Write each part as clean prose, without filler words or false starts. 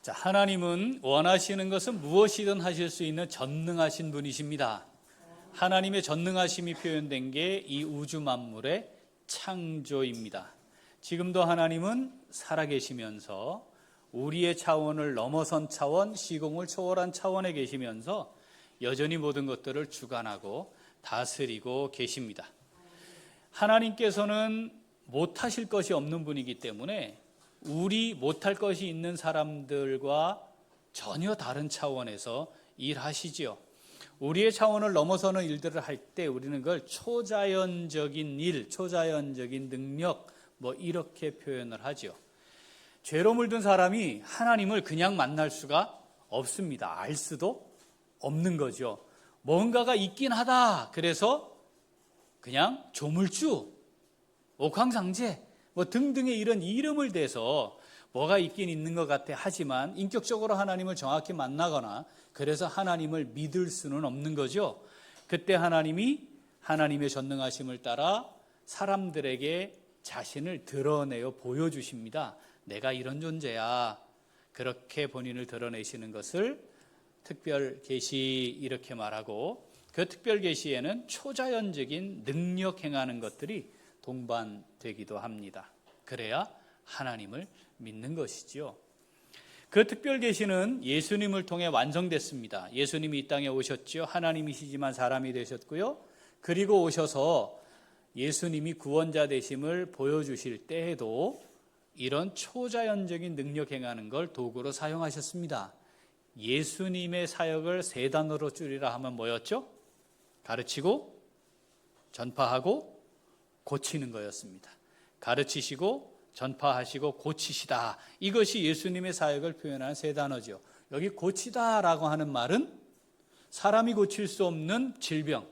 자, 하나님은 원하시는 것은 무엇이든 하실 수 있는 전능하신 분이십니다. 하나님의 전능하심이 표현된 게 이 우주 만물의 창조입니다. 지금도 하나님은 살아계시면서 우리의 차원을 넘어선 차원, 시공을 초월한 차원에 계시면서 여전히 모든 것들을 주관하고 다스리고 계십니다. 하나님께서는 못하실 것이 없는 분이기 때문에 우리 못할 것이 있는 사람들과 전혀 다른 차원에서 일하시지요. 우리의 차원을 넘어서는 일들을 할 때 우리는 그걸 초자연적인 일, 초자연적인 능력 이렇게 표현을 하죠. 죄로 물든 사람이 하나님을 그냥 만날 수가 없습니다. 알 수도 없는 거죠. 뭔가가 있긴 하다. 그래서 그냥 조물주, 옥황상제 등등의 이런 이름을 대서 뭐가 있긴 있는 것 같아 하지만 인격적으로 하나님을 정확히 만나거나 그래서 하나님을 믿을 수는 없는 거죠. 그때 하나님이 하나님의 전능하심을 따라 사람들에게 자신을 드러내어 보여주십니다. 내가 이런 존재야. 그렇게 본인을 드러내시는 것을 특별 계시 이렇게 말하고, 그 특별 계시에는 초자연적인 능력 행하는 것들이 동반되기도 합니다. 그래야 하나님을 믿는 것이지요. 그 특별 계시는 예수님을 통해 완성됐습니다. 예수님이 이 땅에 오셨죠. 하나님이시지만 사람이 되셨고요. 그리고 오셔서 예수님이 구원자 되심을 보여주실 때에도 이런 초자연적인 능력 행하는 걸 도구로 사용하셨습니다. 예수님의 사역을 세 단어로 줄이라 하면 뭐였죠? 가르치고 전파하고 고치는 거였습니다. 가르치시고 전파하시고 고치시다. 이것이 예수님의 사역을 표현하는 세 단어죠. 여기 고치다라고 하는 말은 사람이 고칠 수 없는 질병,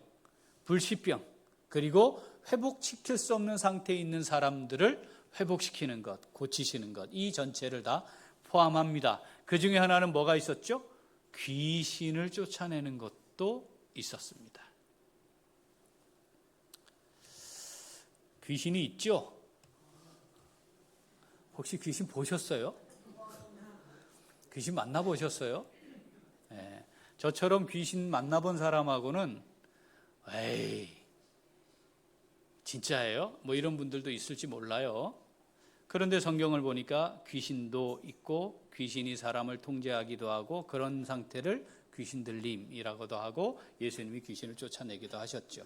불시병, 그리고 회복시킬 수 없는 상태에 있는 사람들을 회복시키는 것, 고치시는 것, 이 전체를 다 포함합니다. 그 중에 하나는 뭐가 있었죠? 귀신을 쫓아내는 것도 있었습니다. 귀신이 있죠? 혹시 귀신 보셨어요? 귀신 만나보셨어요? 네. 저처럼 귀신 만나본 사람하고는 에이 진짜예요? 이런 분들도 있을지 몰라요. 그런데 성경을 보니까 귀신도 있고 귀신이 사람을 통제하기도 하고 그런 상태를 귀신 들림이라고도 하고 예수님이 귀신을 쫓아내기도 하셨죠.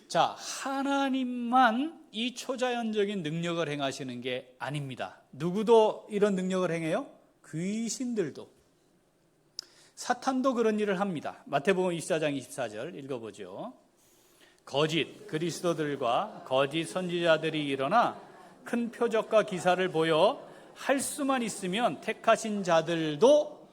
자, 하나님만 이 초자연적인 능력을 행하시는 게 아닙니다. 누구도 이런 능력을 행해요? 귀신들도. 사탄도 그런 일을 합니다. 마태복음 24장 24절 읽어보죠. 거짓 그리스도들과 거짓 선지자들이 일어나 큰 표적과 기사를 보여 할 수만 있으면 택하신 자들도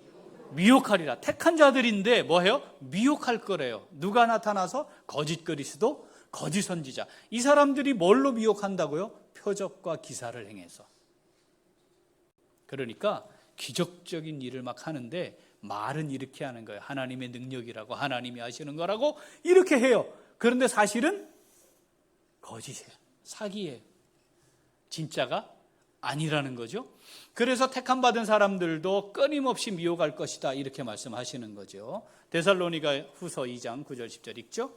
미혹하리라. 택한 자들인데 뭐해요? 미혹할 거래요. 누가 나타나서? 거짓 그리스도, 거짓 선지자. 이 사람들이 뭘로 미혹한다고요? 표적과 기사를 행해서. 그러니까 기적적인 일을 막 하는데 말은 이렇게 하는 거예요. 하나님의 능력이라고, 하나님이 하시는 거라고 이렇게 해요. 그런데 사실은 거짓이에요. 사기예요. 진짜가 아니라는 거죠. 그래서 택함 받은 사람들도 끊임없이 미혹할 것이다 이렇게 말씀하시는 거죠. 데살로니가 후서 2장 9절 10절 읽죠.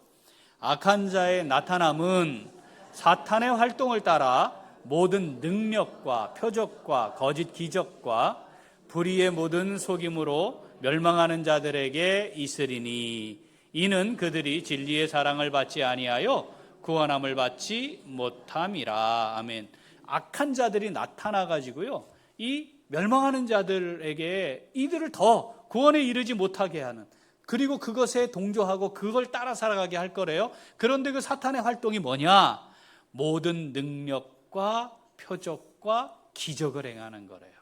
악한 자의 나타남은 사탄의 활동을 따라 모든 능력과 표적과 거짓 기적과 불의의 모든 속임으로 멸망하는 자들에게 있으리니 이는 그들이 진리의 사랑을 받지 아니하여 구원함을 받지 못함이라. 아멘. 악한 자들이 나타나가지고요, 이 멸망하는 자들에게 이들을 더 구원에 이르지 못하게 하는, 그리고 그것에 동조하고 그걸 따라 살아가게 할 거래요. 그런데 그 사탄의 활동이 뭐냐? 모든 능력과 표적과 기적을 행하는 거래요.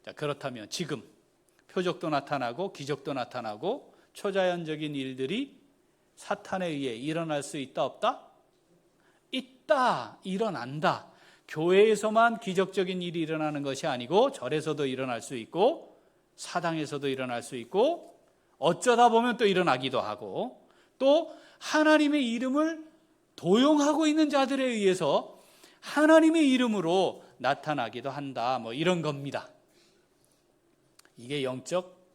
자, 그렇다면 지금 표적도 나타나고 기적도 나타나고 초자연적인 일들이 사탄에 의해 일어날 수 있다 없다? 있다, 일어난다. 교회에서만 기적적인 일이 일어나는 것이 아니고 절에서도 일어날 수 있고 사당에서도 일어날 수 있고 어쩌다 보면 또 일어나기도 하고 또 하나님의 이름을 도용하고 있는 자들에 의해서 하나님의 이름으로 나타나기도 한다. 이런 겁니다. 이게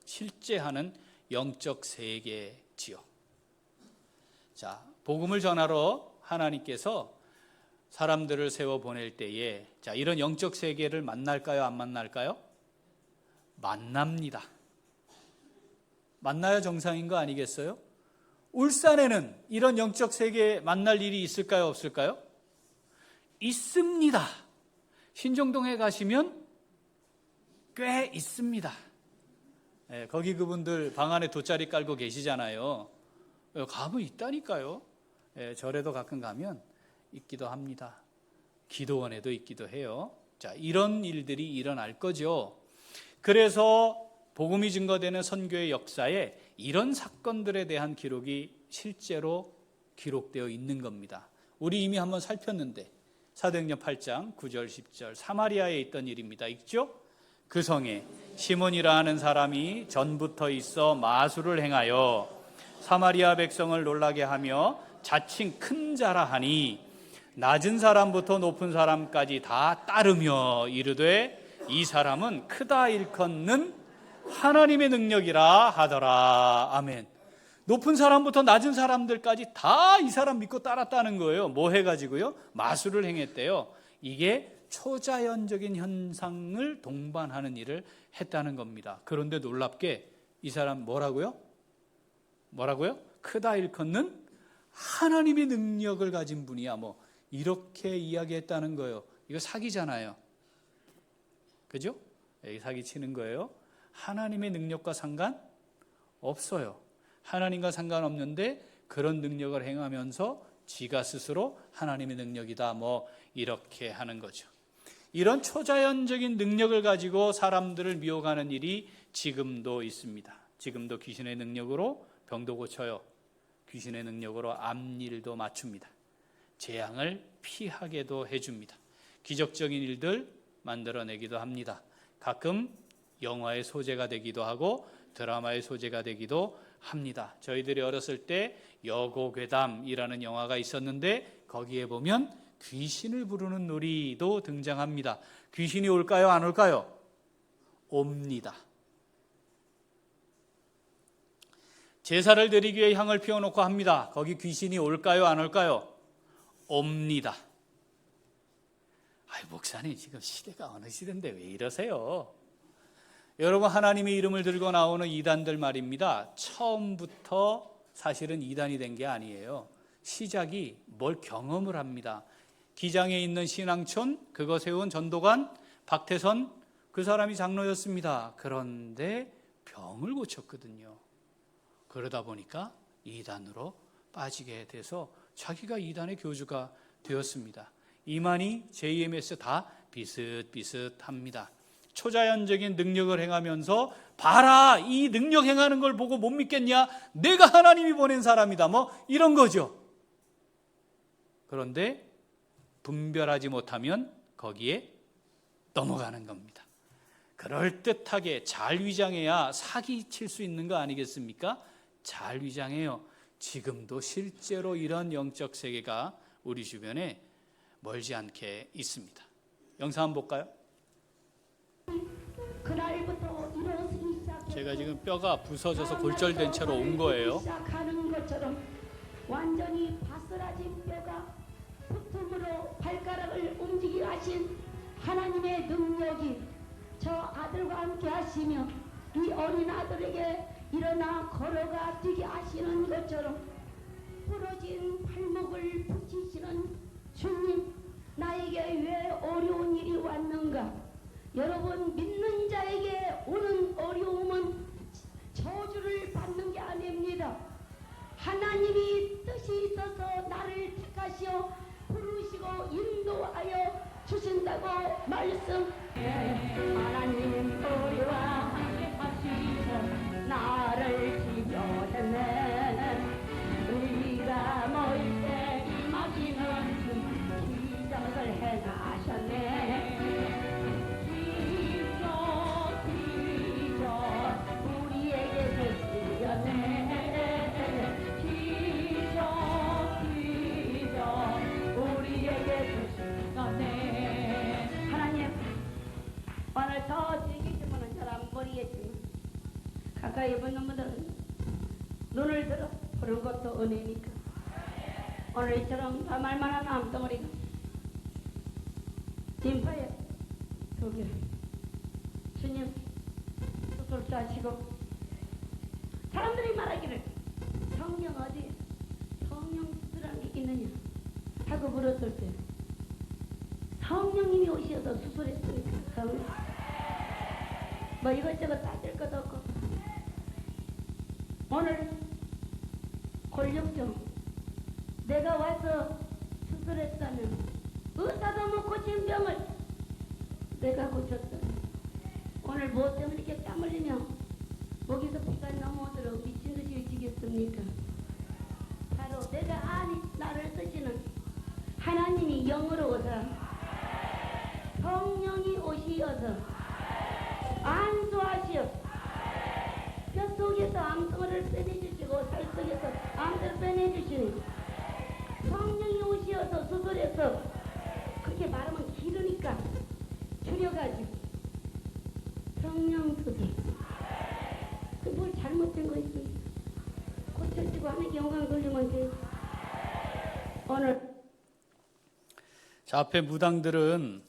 실제하는 영적 세계지요. 자, 복음을 전하러 하나님께서 사람들을 세워 보낼 때에 자, 이런 영적 세계를 만날까요? 안 만날까요? 만납니다. 만나야 정상인 거 아니겠어요? 울산에는 이런 영적 세계 만날 일이 있을까요? 없을까요? 있습니다. 신정동에 가시면 꽤 있습니다. 거기 그분들 방 안에 돗자리 깔고 계시잖아요. 가면 있다니까요. 절에도 가끔 가면 있기도 합니다. 기도원에도 있기도 해요. 자, 이런 일들이 일어날 거죠. 그래서 복음이 증거되는 선교의 역사에 이런 사건들에 대한 기록이 실제로 기록되어 있는 겁니다. 우리 이미 한번 살폈는데 사도행전 8장 9절 10절 사마리아에 있던 일입니다. 있죠? 그 성에 시몬이라 하는 사람이 전부터 있어 마술을 행하여 사마리아 백성을 놀라게 하며 자칭 큰 자라 하니 낮은 사람부터 높은 사람까지 다 따르며 이르되 이 사람은 크다 일컫는 하나님의 능력이라 하더라. 아멘. 높은 사람부터 낮은 사람들까지 다 이 사람 믿고 따랐다는 거예요. 뭐 해가지고요? 마술을 행했대요. 이게 초자연적인 현상을 동반하는 일을 했다는 겁니다. 그런데 놀랍게 이 사람 뭐라고요? 크다 일컫는 하나님의 능력을 가진 분이야. 뭐 이렇게 이야기했다는 거예요. 이거 사기잖아요. 그죠? 사기 치는 거예요. 하나님의 능력과 상관 없어요. 하나님과 상관없는데 그런 능력을 행하면서 지가 스스로 하나님의 능력이다 뭐 이렇게 하는 거죠. 이런 초자연적인 능력을 가지고 사람들을 미혹하는 일이 지금도 있습니다. 지금도 귀신의 능력으로 병도 고쳐요. 귀신의 능력으로 앞일도 맞춥니다. 재앙을 피하게도 해줍니다. 기적적인 일들 만들어내기도 합니다. 가끔 영화의 소재가 되기도 하고 드라마의 소재가 되기도 합니다. 저희들이 어렸을 때 여고괴담이라는 영화가 있었는데 거기에 보면 귀신을 부르는 놀이도 등장합니다. 귀신이 올까요? 안 올까요? 옵니다. 제사를 드리기 위해 향을 피워놓고 합니다. 거기 귀신이 올까요? 안 올까요? 옵니다. 목사님 지금 시대가 어느 시대인데 왜 이러세요? 여러분, 하나님의 이름을 들고 나오는 이단들 말입니다. 처음부터 사실은 이단이 된 게 아니에요. 시작이 뭘 경험을 합니다. 기장에 있는 신앙촌 그거 세운 전도관 박태선 그 사람이 장로였습니다. 그런데 병을 고쳤거든요. 그러다 보니까 이단으로 빠지게 돼서 자기가 이단의 교주가 되었습니다. 이만희, JMS 다 비슷비슷합니다. 초자연적인 능력을 행하면서 봐라, 이 능력 행하는 걸 보고 못 믿겠냐? 내가 하나님이 보낸 사람이다. 뭐 이런 거죠. 그런데 분별하지 못하면 거기에 넘어가는 겁니다. 그럴듯하게 잘 위장해야 사기칠 수 있는 거 아니겠습니까? 잘 위장해요. 지금도 실제로 이런 영적 세계가 우리 주변에 멀지 않게 있습니다. 영상 한번 볼까요? 그날부터 일어서기 시작해서 제가 지금 뼈가 부서져서 골절된 채로 온 거예요. 시작하는 것처럼 완전히 바스라진 뼈가 붙음으로 발가락을 움직이게 하신 하나님의 능력이 저 아들과 함께 하시며 이 어린 아들에게 일어나 걸어가 뛰게 하시는 것처럼 부러진 발목을 붙이시는 주님, 나에게 왜 어려운 일이 왔는가? 여러분, 믿는 자에게 오는 어려움은 저주를 받는 게 아닙니다. 하나님이 뜻이 있어서 나를 택하시어 부르시고 인도하여 주신다고 말씀. 하나님 우리와 함께 하시서 나를 지켜냈네. 우리가 모일 때 임하시는 기적을 행하셨네. 오늘 더 가까이 보는 분들은 눈을 들어 보는 것도 은혜니까 오늘 이처럼 말만한 암덩어리가 림파에 두개 주님 수술사하시고 사람들이 말하기를 성령 어디 성령 수술한 게 있느냐 하고 물었을 때 성령님이 오셔서 수술했으니까 성령 뭐 이것저것 따질 것도 없고 오늘 골육증 내가 와서 수술했다면 의사도 못 고친 병을 내가 고쳤다. 오늘 무엇 때문에 이렇게 땀 흘리며 목에서 피가 넘어오도록 미친 듯이 일지겠습니까? 바로 내가 아니 나를 쓰시는 하나님이 영으로 오사 성령이 오시어서 안수하시어 뼈 속에서 암덩어리를 빼내주시고 살 속에서 암들을 빼내주시니 성령이 오시어서 수술해서 그렇게 말하면 길으니까 줄여가지고 성령 수술 뭘 잘못된 거 있습니까? 고쳐지고 하는 영광 돌리면 돼. 오늘 자, 앞에 무당들은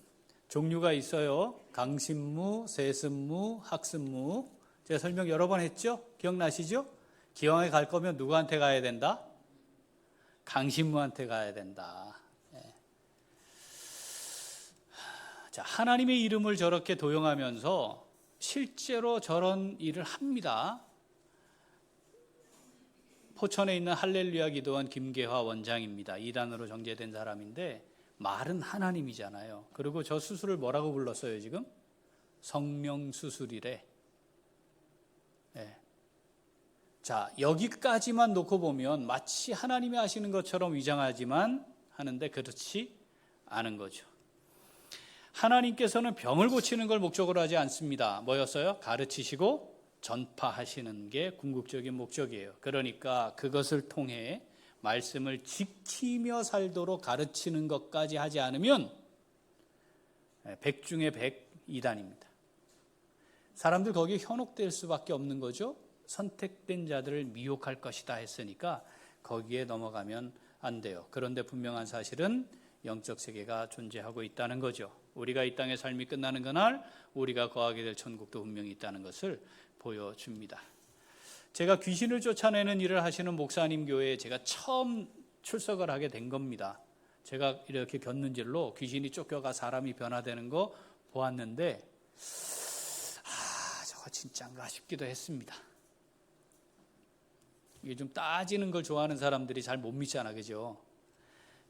종류가 있어요. 강신무, 세습무, 학습무. 제가 설명 여러 번 했죠? 기억나시죠? 기왕에 갈 거면 누구한테 가야 된다? 강신무한테 가야 된다. 예. 자, 하나님의 이름을 저렇게 도용하면서 실제로 저런 일을 합니다. 포천에 있는 할렐루야 기도원 김계화 원장입니다. 이단으로 정제된 사람인데 말은 하나님이잖아요. 그리고 저 수술을 뭐라고 불렀어요 지금? 성명수술이래. 네. 자, 여기까지만 놓고 보면 마치 하나님이 하시는 것처럼 위장하지만 하는데 그렇지 않은 거죠. 하나님께서는 병을 고치는 걸 목적으로 하지 않습니다. 뭐였어요? 가르치시고 전파하시는 게 궁극적인 목적이에요. 그러니까 그것을 통해 말씀을 지키며 살도록 가르치는 것까지 하지 않으면 100 중에 100 이단입니다. 사람들 거기에 현혹될 수밖에 없는 거죠. 선택된 자들을 미혹할 것이다 했으니까 거기에 넘어가면 안 돼요. 그런데 분명한 사실은 영적 세계가 존재하고 있다는 거죠. 우리가 이 땅의 삶이 끝나는 그날 우리가 거하게 될 천국도 분명히 있다는 것을 보여줍니다. 제가 귀신을 쫓아내는 일을 하시는 목사님 교회에 제가 처음 출석을 하게 된 겁니다. 제가 이렇게 곁눈질로 귀신이 쫓겨가 사람이 변화되는 거 보았는데 저거 진짜인가 싶기도 했습니다. 이게 좀 따지는 걸 좋아하는 사람들이 잘 못 믿잖아, 그죠?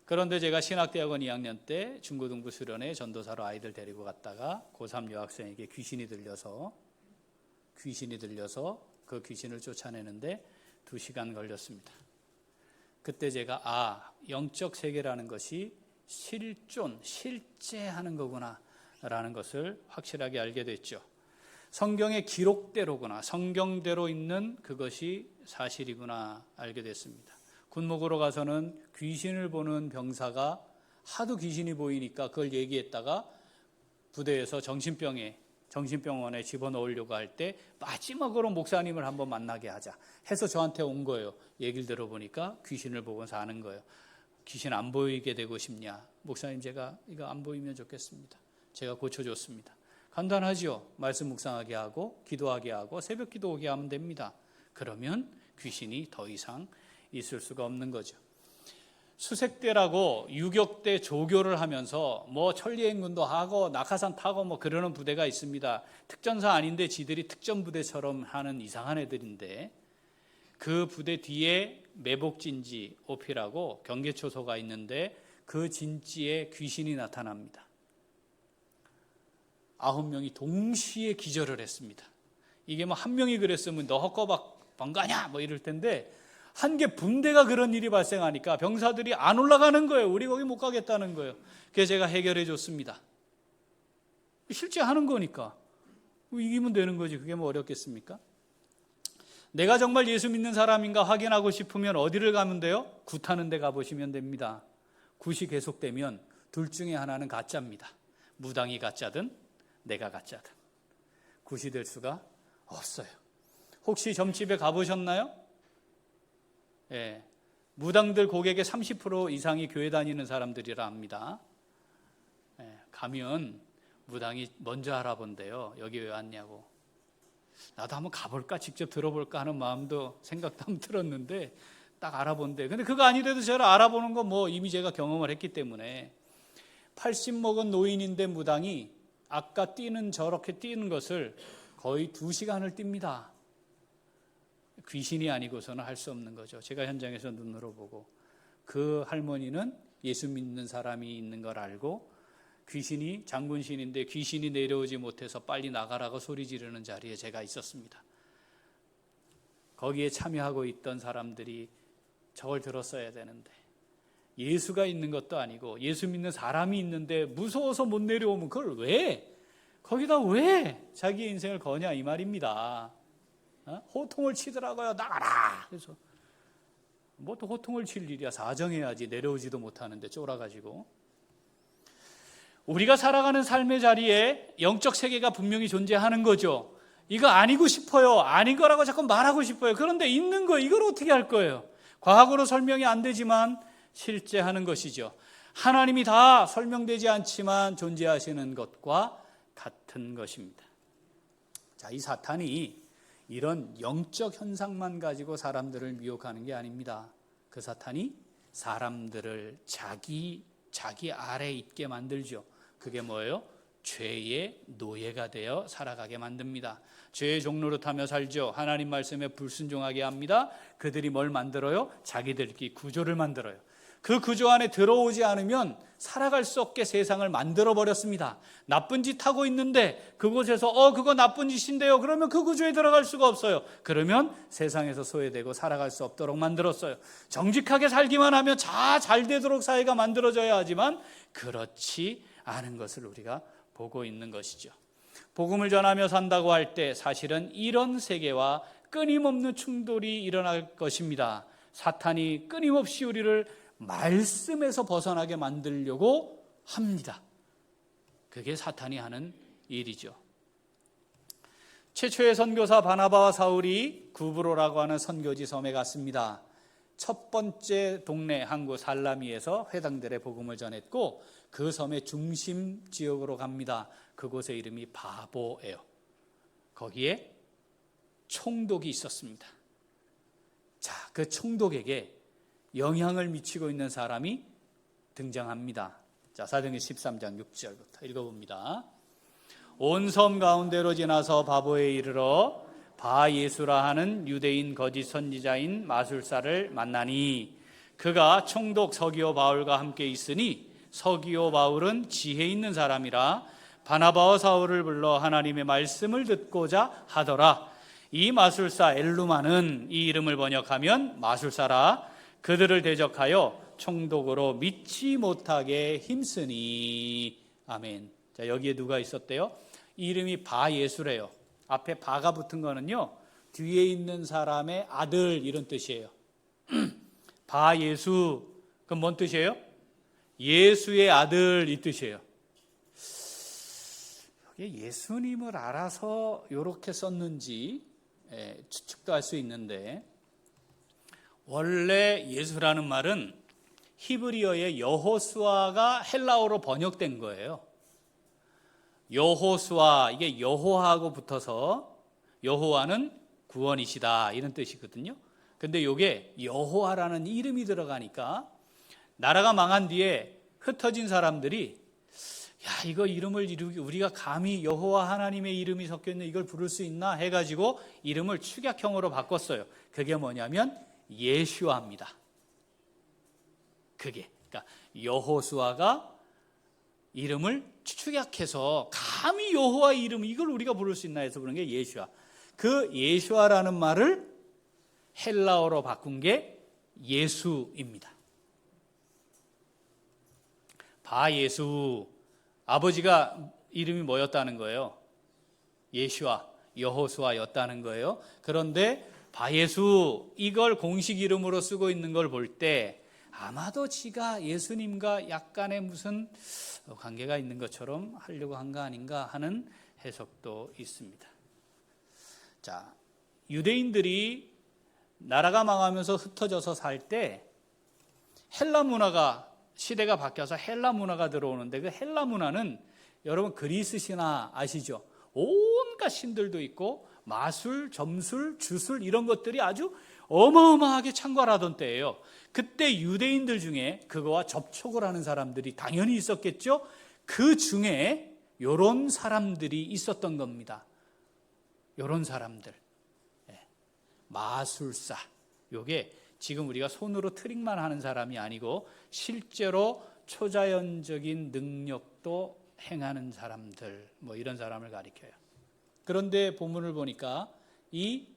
그런데 제가 신학대학원 2학년 때 중고등부 수련회 전도사로 아이들 데리고 갔다가 고3 여학생에게 귀신이 들려서 그 귀신을 쫓아내는데 2시간 걸렸습니다. 그때 제가 영적 세계라는 것이 실제 하는 거구나 라는 것을 확실하게 알게 됐죠. 성경의 기록대로구나, 성경대로 있는 그것이 사실이구나 알게 됐습니다. 군목으로 가서는 귀신을 보는 병사가 하도 귀신이 보이니까 그걸 얘기했다가 부대에서 정신병원에 집어넣으려고 할 때 마지막으로 목사님을 한번 만나게 하자 해서 저한테 온 거예요. 얘기를 들어보니까 귀신을 보고 사는 거예요. 귀신 안 보이게 되고 싶냐? 목사님, 제가 이거 안 보이면 좋겠습니다. 제가 고쳐줬습니다. 간단하죠? 말씀 묵상하게 하고 기도하게 하고 새벽 기도 오게 하면 됩니다. 그러면 귀신이 더 이상 있을 수가 없는 거죠. 수색대라고 유격대 조교를 하면서 뭐 천리행군도 하고 낙하산 타고 뭐 그러는 부대가 있습니다. 특전사 아닌데 지들이 특전부대처럼 하는 이상한 애들인데 그 부대 뒤에 매복진지 오피라고 경계초소가 있는데 그 진지에 귀신이 나타납니다. 9명이 동시에 기절을 했습니다. 이게 뭐 한 명이 그랬으면 너 헛거박 번가냐 뭐 이럴 텐데 한 개 분대가 그런 일이 발생하니까 병사들이 안 올라가는 거예요. 우리 거기 못 가겠다는 거예요. 그래서 제가 해결해 줬습니다. 실제 하는 거니까 이기면 되는 거지. 그게 뭐 어렵겠습니까? 내가 정말 예수 믿는 사람인가 확인하고 싶으면 어디를 가면 돼요? 굿하는 데 가보시면 됩니다. 굿이 계속되면 둘 중에 하나는 가짜입니다. 무당이 가짜든 내가 가짜든 굿이 될 수가 없어요. 혹시 점집에 가보셨나요? 예, 무당들 고객의 30% 이상이 교회 다니는 사람들이라 합니다. 예, 가면 무당이 먼저 알아본대요. 여기 왜 왔냐고. 나도 한번 가볼까, 직접 들어볼까 하는 마음도, 생각도 한번 들었는데 딱 알아본대. 근데 그거 아니래도 저를 알아보는 건 뭐 이미 제가 경험을 했기 때문에 80 먹은 노인인데 무당이 아까 저렇게 뛰는 것을 거의 2시간을 뜁니다. 귀신이 아니고서는 할 수 없는 거죠. 제가 현장에서 눈으로 보고, 그 할머니는 예수 믿는 사람이 있는 걸 알고 귀신이 장군신인데 귀신이 내려오지 못해서 빨리 나가라고 소리 지르는 자리에 제가 있었습니다. 거기에 참여하고 있던 사람들이 저걸 들었어야 되는데, 예수가 있는 것도 아니고 예수 믿는 사람이 있는데 무서워서 못 내려오면 그걸 왜, 거기다 왜 자기의 인생을 거냐 이 말입니다. 호통을 치더라고요. 나가라. 그래서 뭐 또 호통을 칠 일이야. 사정해야지. 내려오지도 못하는데 쫄아가지고. 우리가 살아가는 삶의 자리에 영적 세계가 분명히 존재하는 거죠. 이거 아니고 싶어요. 아닌 거라고 자꾸 말하고 싶어요. 그런데 있는 거, 이걸 어떻게 할 거예요? 과학으로 설명이 안 되지만 실제 하는 것이죠. 하나님이 다 설명되지 않지만 존재하시는 것과 같은 것입니다. 자, 이 사탄이 이런 영적 현상만 가지고 사람들을 미혹하는 게 아닙니다. 그 사탄이 사람들을 자기 아래에 있게 만들죠. 그게 뭐예요? 죄의 노예가 되어 살아가게 만듭니다. 죄의 종로로 타며 살죠. 하나님 말씀에 불순종하게 합니다. 그들이 뭘 만들어요? 자기들끼리 구조를 만들어요. 그 구조 안에 들어오지 않으면 살아갈 수 없게 세상을 만들어버렸습니다. 나쁜 짓 하고 있는데 그곳에서 그거 나쁜 짓인데요. 그러면 그 구조에 들어갈 수가 없어요. 그러면 세상에서 소외되고 살아갈 수 없도록 만들었어요. 정직하게 살기만 하면 잘 되도록 사회가 만들어져야 하지만 그렇지 않은 것을 우리가 보고 있는 것이죠. 복음을 전하며 산다고 할 때 사실은 이런 세계와 끊임없는 충돌이 일어날 것입니다. 사탄이 끊임없이 우리를 말씀에서 벗어나게 만들려고 합니다. 그게 사탄이 하는 일이죠. 최초의 선교사 바나바와 사울이 구브로라고 하는 선교지 섬에 갔습니다. 첫 번째 동네 항구 살라미에서 회당들의 복음을 전했고 그 섬의 중심 지역으로 갑니다. 그곳의 이름이 바보예요. 거기에 총독이 있었습니다. 자, 그 총독에게 영향을 미치고 있는 사람이 등장합니다. 자, 사도행전 13장 6절부터 읽어봅니다. 온 섬 가운데로 지나서 바보에 이르러 바 예수라 하는 유대인 거짓 선지자인 마술사를 만나니 그가 총독 서기오 바울과 함께 있으니 서기오 바울은 지혜 있는 사람이라 바나바와 사울을 불러 하나님의 말씀을 듣고자 하더라. 이 마술사 엘루마는, 이 이름을 번역하면 마술사라, 그들을 대적하여 총독으로 믿지 못하게 힘쓰니. 아멘. 자, 여기에 누가 있었대요? 이름이 바 예수래요. 앞에 바가 붙은 거는요, 뒤에 있는 사람의 아들 이런 뜻이에요. 바 예수, 그럼 뭔 뜻이에요? 예수의 아들 이 뜻이에요. 여기 예수님을 알아서 이렇게 썼는지 추측도 할 수 있는데, 원래 예수라는 말은 히브리어의 여호수아가 헬라어로 번역된 거예요. 여호수아, 이게 여호와하고 붙어서 여호와는 구원이시다 이런 뜻이거든요. 근데 이게 여호와라는 이름이 들어가니까 나라가 망한 뒤에 흩어진 사람들이 이거 이름을 우리가 감히 여호와 하나님의 이름이 섞여있는 이걸 부를 수 있나 해가지고 이름을 축약형으로 바꿨어요. 그게 뭐냐면 예슈아입니다. 그러니까 여호수아가 이름을 축약해서 감히 여호와 이름 이걸 우리가 부를 수 있나 해서 부른 게 예슈아. 그 예슈아라는 말을 헬라어로 바꾼 게 예수입니다. 바 예수, 아버지가 이름이 뭐였다는 거예요? 예슈아, 여호수아였다는 거예요. 그런데 바예수, 이걸 공식 이름으로 쓰고 있는 걸 볼 때 아마도 지가 예수님과 약간의 무슨 관계가 있는 것처럼 하려고 한 거 아닌가 하는 해석도 있습니다. 자, 유대인들이 나라가 망하면서 흩어져서 살 때 헬라 문화가 시대가 바뀌어서 헬라 문화가 들어오는데 그 헬라 문화는 여러분 그리스 신화 아시죠? 온갖 신들도 있고 마술, 점술, 주술 이런 것들이 아주 어마어마하게 창궐하던 때예요. 그때 유대인들 중에 그거와 접촉을 하는 사람들이 당연히 있었겠죠. 그 중에 이런 사람들이 있었던 겁니다. 이런 사람들, 마술사. 요게 지금 우리가 손으로 트릭만 하는 사람이 아니고 실제로 초자연적인 능력도 행하는 사람들, 뭐 이런 사람을 가리켜요. 그런데 본문을 보니까 이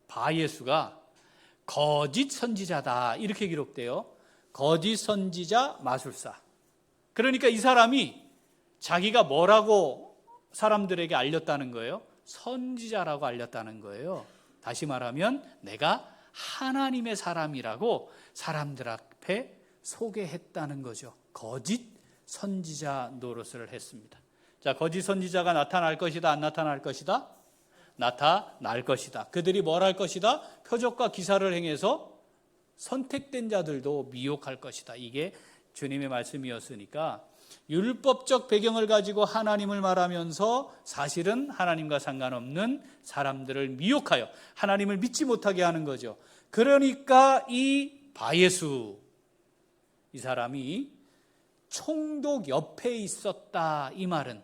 바예수가 거짓 선지자다 이렇게 기록돼요. 거짓 선지자, 마술사. 그러니까 이 사람이 자기가 뭐라고 사람들에게 알렸다는 거예요? 선지자라고 알렸다는 거예요. 다시 말하면 내가 하나님의 사람이라고 사람들 앞에 소개했다는 거죠. 거짓 선지자 노릇을 했습니다. 자, 거짓 선지자가 나타날 것이다, 안 나타날 것이다? 나타날 것이다. 그들이 뭘 할 것이다? 표적과 기사를 행해서 선택된 자들도 미혹할 것이다. 이게 주님의 말씀이었으니까 율법적 배경을 가지고 하나님을 말하면서 사실은 하나님과 상관없는 사람들을 미혹하여 하나님을 믿지 못하게 하는 거죠. 그러니까 이 바예수, 이 사람이 총독 옆에 있었다. 이 말은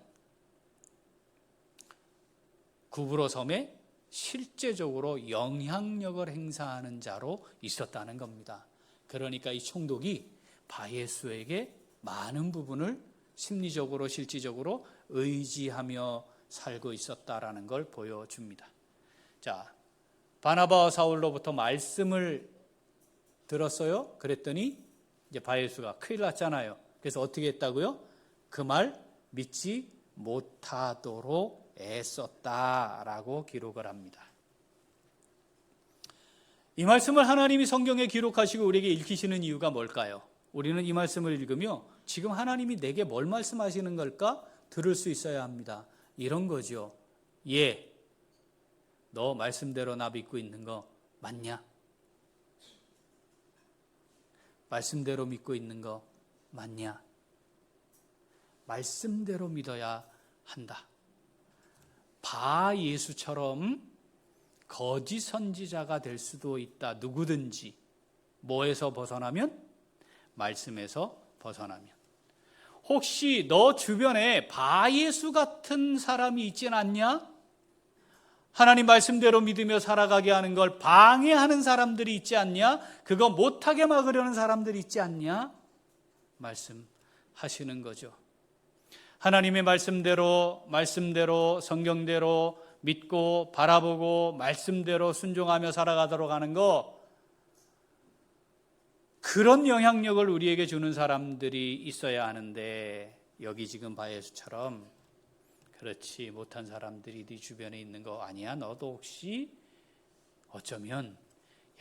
구브로 섬에 실제적으로 영향력을 행사하는 자로 있었다는 겁니다. 그러니까 이 총독이 바예수에게 많은 부분을 심리적으로 실질적으로 의지하며 살고 있었다라는 걸 보여줍니다. 자, 바나바와 사울로부터 말씀을 들었어요. 그랬더니 이제 바예수가 큰일 났잖아요. 그래서 어떻게 했다고요? 그 말 믿지 못하도록 애썼다라고 기록을 합니다. 이 말씀을 하나님이 성경에 기록하시고 우리에게 읽히시는 이유가 뭘까요? 우리는 이 말씀을 읽으며 지금 하나님이 내게 뭘 말씀하시는 걸까? 들을 수 있어야 합니다. 이런 거죠. 예, 너 말씀대로 나 믿고 있는 거 맞냐? 말씀대로 믿고 있는 거 맞냐? 말씀대로 믿어야 한다. 바예수처럼 거짓 선지자가 될 수도 있다. 누구든지. 뭐에서 벗어나면? 말씀에서 벗어나면. 혹시 너 주변에 바예수 같은 사람이 있진 않냐? 하나님 말씀대로 믿으며 살아가게 하는 걸 방해하는 사람들이 있지 않냐? 그거 못하게 막으려는 사람들이 있지 않냐? 말씀하시는 거죠. 하나님의 말씀대로 성경대로 믿고 바라보고 말씀대로 순종하며 살아가도록 하는 거, 그런 영향력을 우리에게 주는 사람들이 있어야 하는데 여기 지금 바예수처럼 그렇지 못한 사람들이 네 주변에 있는 거 아니야? 너도 혹시 어쩌면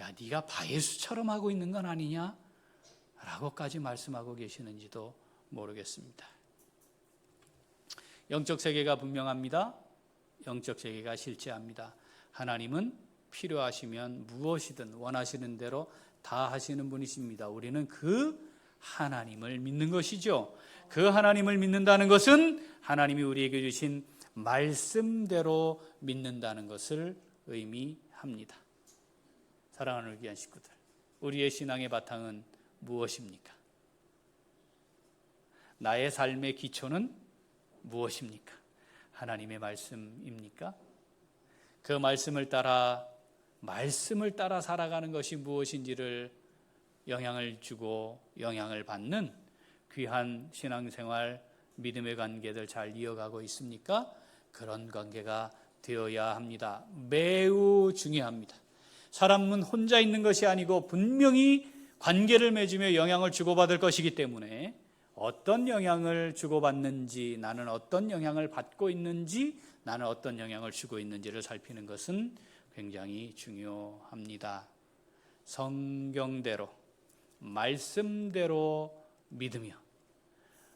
야 네가 바예수처럼 하고 있는 건 아니냐? 라고까지 말씀하고 계시는지도 모르겠습니다. 영적 세계가 분명합니다. 영적 세계가 실제합니다. 하나님은 필요하시면 무엇이든 원하시는 대로 다 하시는 분이십니다. 우리는 그 하나님을 믿는 것이죠. 그 하나님을 믿는다는 것은 하나님이 우리에게 주신 말씀대로 믿는다는 것을 의미합니다. 사랑하는 귀한 식구들, 우리의 신앙의 바탕은 무엇입니까? 나의 삶의 기초는 무엇입니까? 하나님의 말씀입니까? 그 말씀을 따라 살아가는 것이 무엇인지를 영향을 주고 영향을 받는 귀한 신앙생활, 믿음의 관계들 잘 이어가고 있습니까? 그런 관계가 되어야 합니다. 매우 중요합니다. 사람은 혼자 있는 것이 아니고 분명히 관계를 맺으며 영향을 주고받을 것이기 때문에 어떤 영향을 주고받는지, 나는 어떤 영향을 받고 있는지, 나는 어떤 영향을 주고 있는지를 살피는 것은 굉장히 중요합니다. 성경대로, 말씀대로 믿으며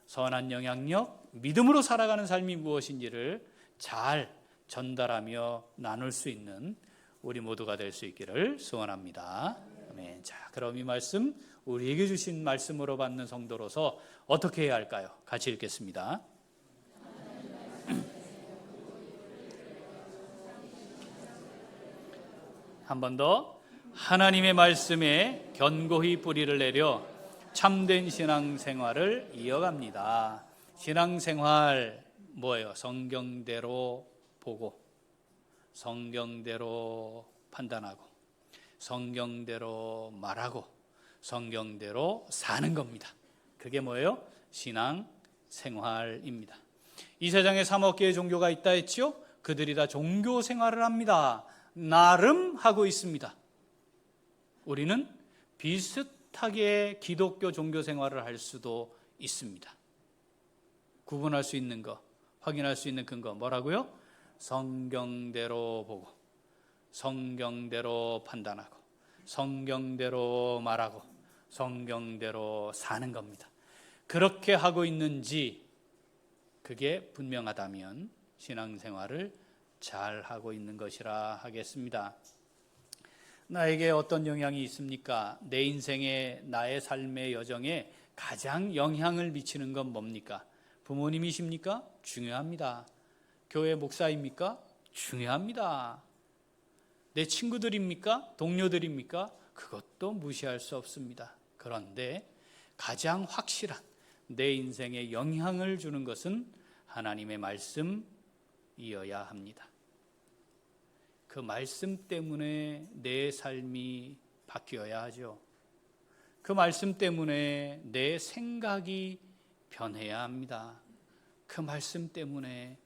선한 영향력, 믿음으로 살아가는 삶이 무엇인지를 잘 전달하며 나눌 수 있는 우리 모두가 될 수 있기를 소원합니다. 아멘. 자, 그럼 이 말씀 우리에게 주신 말씀으로 받는 성도로서 어떻게 해야 할까요? 같이 읽겠습니다. 한 번 더. 하나님의 말씀에 견고히 뿌리를 내려 참된 신앙생활을 이어갑니다. 신앙생활 뭐예요? 성경대로 보고, 성경대로 판단하고, 성경대로 말하고, 성경대로 사는 겁니다. 그게 뭐예요? 신앙생활입니다. 이 세상에 3억 개의 종교가 있다 했지요? 그들이 다 종교 생활을 합니다. 나름 하고 있습니다. 우리는 비슷하게 기독교 종교 생활을 할 수도 있습니다. 구분할 수 있는 거, 확인할 수 있는 근거 뭐라고요? 성경대로 보고, 성경대로 판단하고, 성경대로 말하고, 성경대로 사는 겁니다. 그렇게 하고 있는지 그게 분명하다면 신앙생활을 잘 하고 있는 것이라 하겠습니다. 나에게 어떤 영향이 있습니까? 내 인생에, 나의 삶의 여정에 가장 영향을 미치는 건 뭡니까? 부모님이십니까? 중요합니다. 교회 목사입니까? 중요합니다. 내 친구들입니까? 동료들입니까? 그것도 무시할 수 없습니다. 그런데 가장 확실한 내 인생에 영향을 주는 것은 하나님의 말씀이어야 합니다. 그 말씀 때문에 내 삶이 바뀌어야 하죠. 그 말씀 때문에 내 생각이 변해야 합니다. 그 말씀 때문에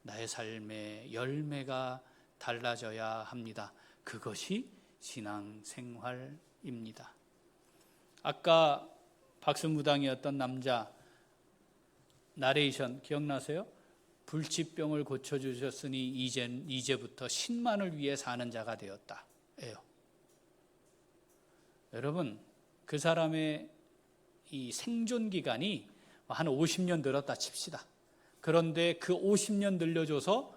나의 삶의 열매가 달라져야 합니다. 그것이 신앙생활입니다. 아까 박수무당이었던 남자 나레이션 기억나세요? 불치병을 고쳐주셨으니 이제부터 10만을 위해 사는 자가 되었다. 여러분, 그 사람의 이 생존 기간이 한 50년 늘었다 칩시다. 그런데 그 50년 늘려줘서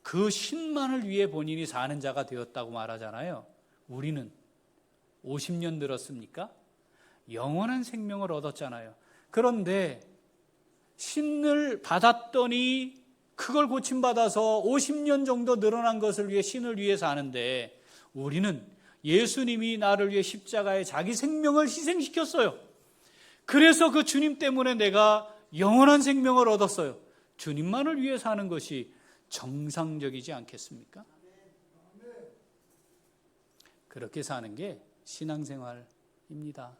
그 10만을 위해 본인이 사는 자가 되었다고 말하잖아요. 우리는 50년 늘었습니까? 영원한 생명을 얻었잖아요. 그런데 신을 받았더니 그걸 고침받아서 50년 정도 늘어난 것을 위해 신을 위해 사는데, 우리는 예수님이 나를 위해 십자가에 자기 생명을 희생시켰어요. 그래서 그 주님 때문에 내가 영원한 생명을 얻었어요. 주님만을 위해 사는 것이 정상적이지 않겠습니까? 그렇게 사는 게 신앙생활입니다.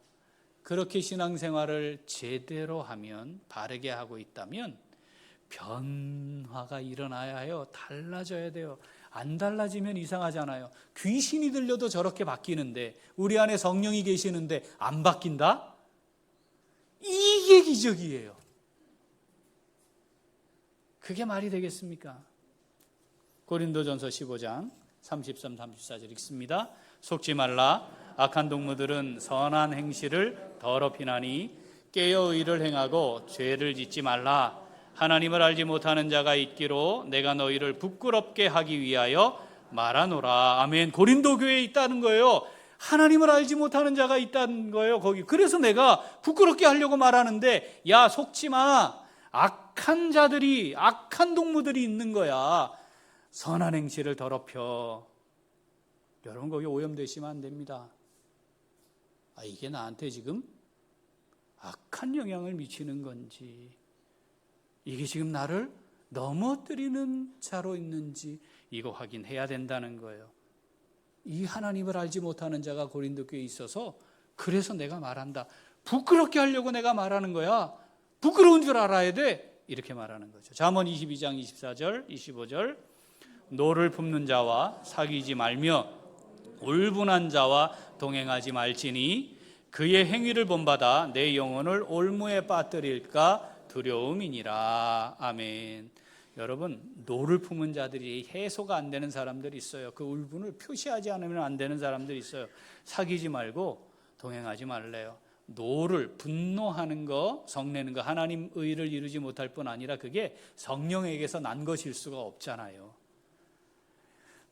그렇게 신앙생활을 제대로 하면, 바르게 하고 있다면 변화가 일어나야 해요. 달라져야 돼요. 안 달라지면 이상하잖아요. 귀신이 들려도 저렇게 바뀌는데, 우리 안에 성령이 계시는데 안 바뀐다? 이게 기적이에요. 그게 말이 되겠습니까? 고린도전서 15장 33, 34절 읽습니다. 속지 말라. 악한 동무들은 선한 행실을 더럽히나니 깨어 의를 행하고 죄를 짓지 말라. 하나님을 알지 못하는 자가 있기로 내가 너희를 부끄럽게 하기 위하여 말하노라. 아멘. 고린도 교회에 있다는 거예요. 하나님을 알지 못하는 자가 있다는 거예요, 거기. 그래서 내가 부끄럽게 하려고 말하는데, 야, 속지 마. 악한 자들이, 악한 동무들이 있는 거야. 선한 행실을 더럽혀. 여러분, 거기 오염되시면 안 됩니다. 이게 나한테 지금 악한 영향을 미치는 건지, 이게 지금 나를 넘어뜨리는 자로 있는지, 이거 확인해야 된다는 거예요. 이 하나님을 알지 못하는 자가 고린도 교회에 있어서, 그래서 내가 말한다. 부끄럽게 하려고 내가 말하는 거야. 부끄러운 줄 알아야 돼. 이렇게 말하는 거죠. 잠언 22장 24절 25절 노를 품는 자와 사귀지 말며 울분한 자와 동행하지 말지니 그의 행위를 본받아 내 영혼을 올무에 빠뜨릴까 두려움이니라. 아멘. 여러분, 노를 품은 자들이 해소가 안 되는 사람들이 있어요. 그 울분을 표시하지 않으면 안 되는 사람들이 있어요. 사귀지 말고 동행하지 말래요. 노를, 분노하는 거, 성내는 거, 하나님 의를 이루지 못할 뿐 아니라 그게 성령에게서 난 것일 수가 없잖아요.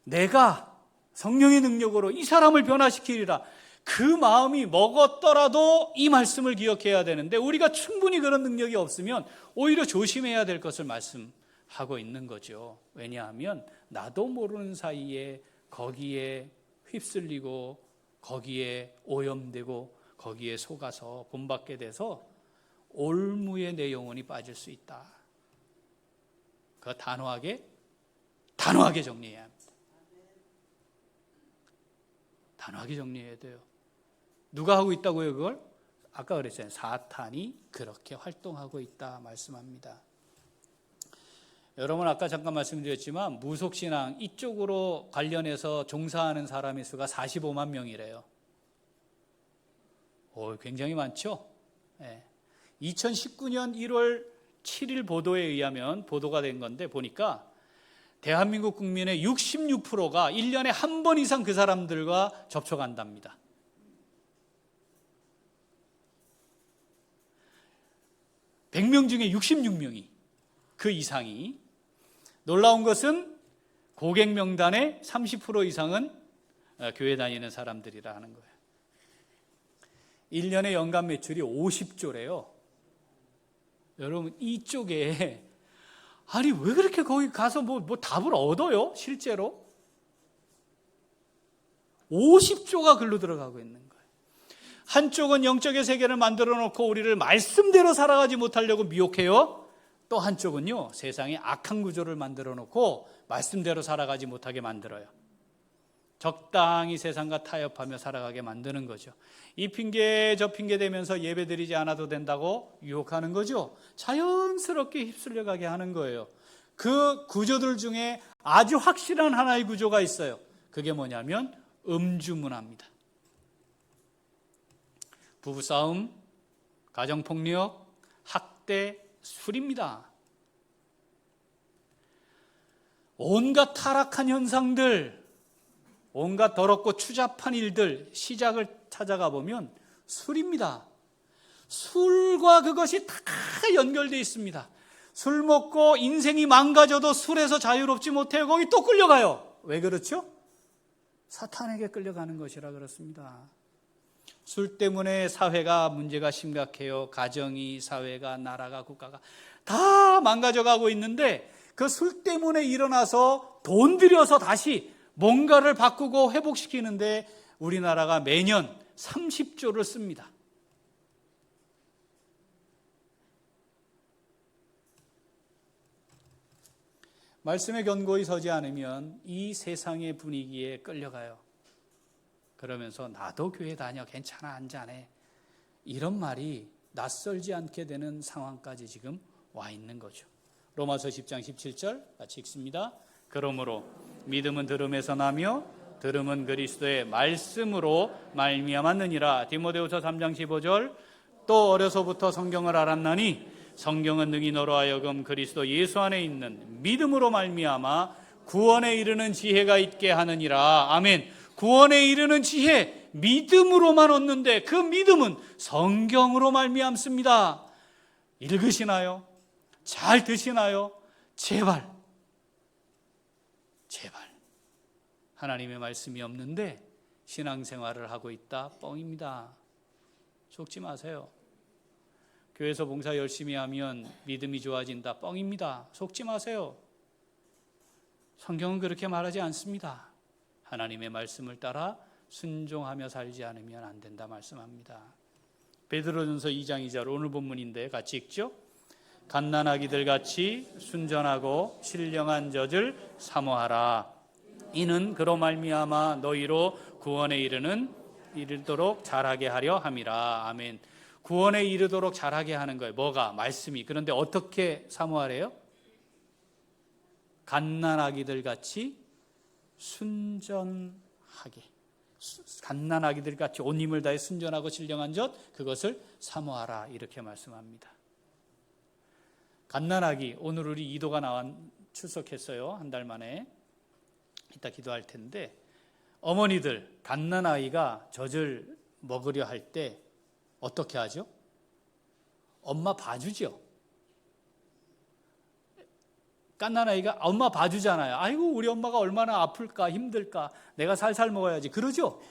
내가 성령의 능력으로 이 사람을 변화시키리라. 그 마음이 먹었더라도 이 말씀을 기억해야 되는데 우리가 충분히 그런 능력이 없으면 오히려 조심해야 될 것을 말씀하고 있는 거죠. 왜냐하면 나도 모르는 사이에 거기에 휩쓸리고 거기에 오염되고 거기에 속아서 본받게 돼서 올무에 내 영혼이 빠질 수 있다. 그거 단호하게 정리해야 합니다. 단호하게 정리해야 돼요. 누가 하고 있다고요, 그걸? 아까 그랬잖아요. 사탄이 그렇게 활동하고 있다 말씀합니다. 여러분 아까 잠깐 말씀드렸지만 무속신앙 이쪽으로 관련해서 종사하는 사람의 수가 45만 명이래요. 굉장히 많죠? 네. 2019년 1월 7일 보도에 의하면 보도가 된 건데 보니까 대한민국 국민의 66%가 1년에 한 번 이상 그 사람들과 접촉한답니다. 백 명 중에 66명이 그 이상이. 놀라운 것은 고객 명단의 30% 이상은 교회 다니는 사람들이라 하는 거예요. 1년에 연간 매출이 50조래요. 여러분 이쪽에 아니 왜 그렇게 거기 가서 뭐 답을 얻어요? 실제로 50조가 글로 들어가고 있는 거예요. 한쪽은 영적의 세계를 만들어 놓고 우리를 말씀대로 살아가지 못하려고 미혹해요. 또 한쪽은요 세상에 악한 구조를 만들어 놓고 말씀대로 살아가지 못하게 만들어요. 적당히 세상과 타협하며 살아가게 만드는 거죠. 이 핑계 저 핑계 대면서 예배드리지 않아도 된다고 유혹하는 거죠. 자연스럽게 휩쓸려가게 하는 거예요. 그 구조들 중에 아주 확실한 하나의 구조가 있어요. 그게 뭐냐면 음주문화입니다. 부부싸움, 가정폭력, 학대, 술입니다. 온갖 타락한 현상들, 온갖 더럽고 추잡한 일들 시작을 찾아가 보면 술입니다. 술과 그것이 다 연결되어 있습니다. 술 먹고 인생이 망가져도 술에서 자유롭지 못해요. 거기 또 끌려가요. 왜 그렇죠? 사탄에게 끌려가는 것이라 그렇습니다. 술 때문에 사회가 문제가 심각해요. 가정이, 사회가, 나라가, 국가가 다 망가져가고 있는데 그 술 때문에 일어나서 돈 들여서 다시 뭔가를 바꾸고 회복시키는데 우리나라가 매년 30조를 씁니다. 말씀에 견고히 서지 않으면 이 세상의 분위기에 끌려가요. 그러면서 나도 교회 다녀 괜찮아 한잔해 이런 말이 낯설지 않게 되는 상황까지 지금 와 있는 거죠. 로마서 10장 17절 같이 읽습니다. 그러므로 믿음은 들음에서 나며 들음은 그리스도의 말씀으로 말미암았느니라. 디모데후서 3장 15절 또 어려서부터 성경을 알았나니 성경은 능히 너로 하여금 그리스도 예수 안에 있는 믿음으로 말미암아 구원에 이르는 지혜가 있게 하느니라. 아멘. 구원에 이르는 지혜 믿음으로만 얻는데 그 믿음은 성경으로 말미암습니다. 읽으시나요? 잘 드시나요? 제발 하나님의 말씀이 없는데 신앙생활을 하고 있다 뻥입니다. 속지 마세요. 교회에서 봉사 열심히 하면 믿음이 좋아진다 뻥입니다. 속지 마세요. 성경은 그렇게 말하지 않습니다. 하나님의 말씀을 따라 순종하며 살지 않으면 안 된다 말씀합니다. 베드로전서 2장 2절 오늘 본문인데 같이 읽죠. 갓난아기들 같이 순전하고 신령한 젖을 사모하라. 이는 그로 말미암아 너희로 구원에 이르도록 잘하게 하려 함이라. 아멘. 구원에 이르도록 잘하게 하는 거예요. 뭐가? 말씀이. 그런데 어떻게 사모하래요? 갓난아기들 같이 순전하게. 갓난아기들 같이 온 힘을 다해 순전하고 신령한 젖 그것을 사모하라 이렇게 말씀합니다. 갓난아기 오늘 우리 이도가 출석했어요. 한 달 만에. 이따 기도할 텐데 어머니들 갓난아이가 젖을 먹으려 할 때 어떻게 하죠? 엄마 봐주죠. 갓난아이가 엄마 봐주잖아요. 아이고 우리 엄마가 얼마나 아플까 힘들까 내가 살살 먹어야지 그러죠.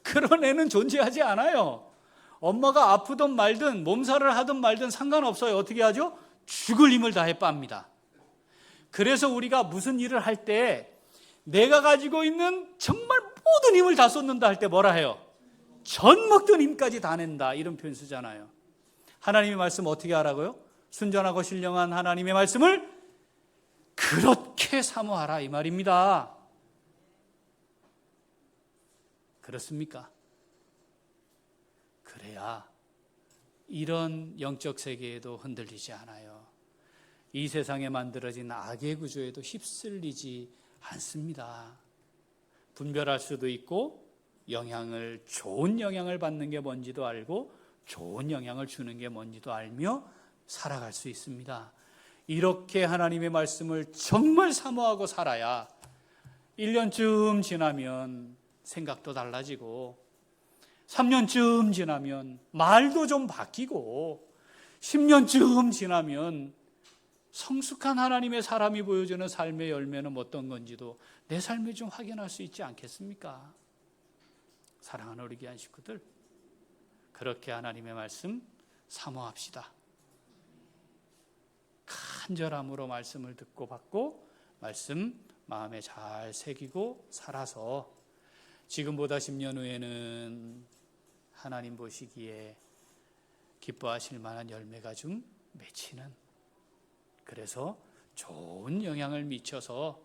그런 애는 존재하지 않아요. 엄마가 아프든 말든 몸살을 하든 말든 상관없어요. 어떻게 하죠? 죽을 힘을 다해 빱니다. 그래서 우리가 무슨 일을 할 때 내가 가지고 있는 정말 모든 힘을 다 쏟는다 할 때 뭐라 해요? 전 먹던 힘까지 다 낸다 이런 표현 쓰잖아요. 하나님의 말씀 어떻게 하라고요? 순전하고 신령한 하나님의 말씀을 그렇게 사모하라 이 말입니다. 그렇습니까? 그래야 이런 영적 세계에도 흔들리지 않아요. 이 세상에 만들어진 악의 구조에도 휩쓸리지 않습니다. 분별할 수도 있고 좋은 영향을 받는 게 뭔지도 알고 좋은 영향을 주는 게 뭔지도 알며 살아갈 수 있습니다. 이렇게 하나님의 말씀을 정말 사모하고 살아야 1년쯤 지나면 생각도 달라지고 3년쯤 지나면 말도 좀 바뀌고 10년쯤 지나면 성숙한 하나님의 사람이 보여주는 삶의 열매는 어떤 건지도 내 삶에 좀 확인할 수 있지 않겠습니까? 사랑하는 우리 귀한 식구들, 그렇게 하나님의 말씀 사모합시다. 간절함으로 말씀을 듣고 받고 말씀 마음에 잘 새기고 살아서 지금보다 10년 후에는 하나님 보시기에 기뻐하실 만한 열매가 좀 맺히는, 그래서 좋은 영향을 미쳐서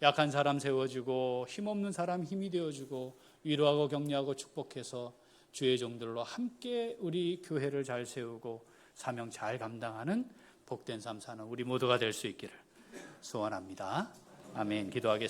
약한 사람 세워주고 힘없는 사람 힘이 되어주고 위로하고 격려하고 축복해서 주의 종들로 함께 우리 교회를 잘 세우고 사명 잘 감당하는 복된 삶 사는 우리 모두가 될 수 있기를 소원합니다. 아멘. 기도하겠습니다.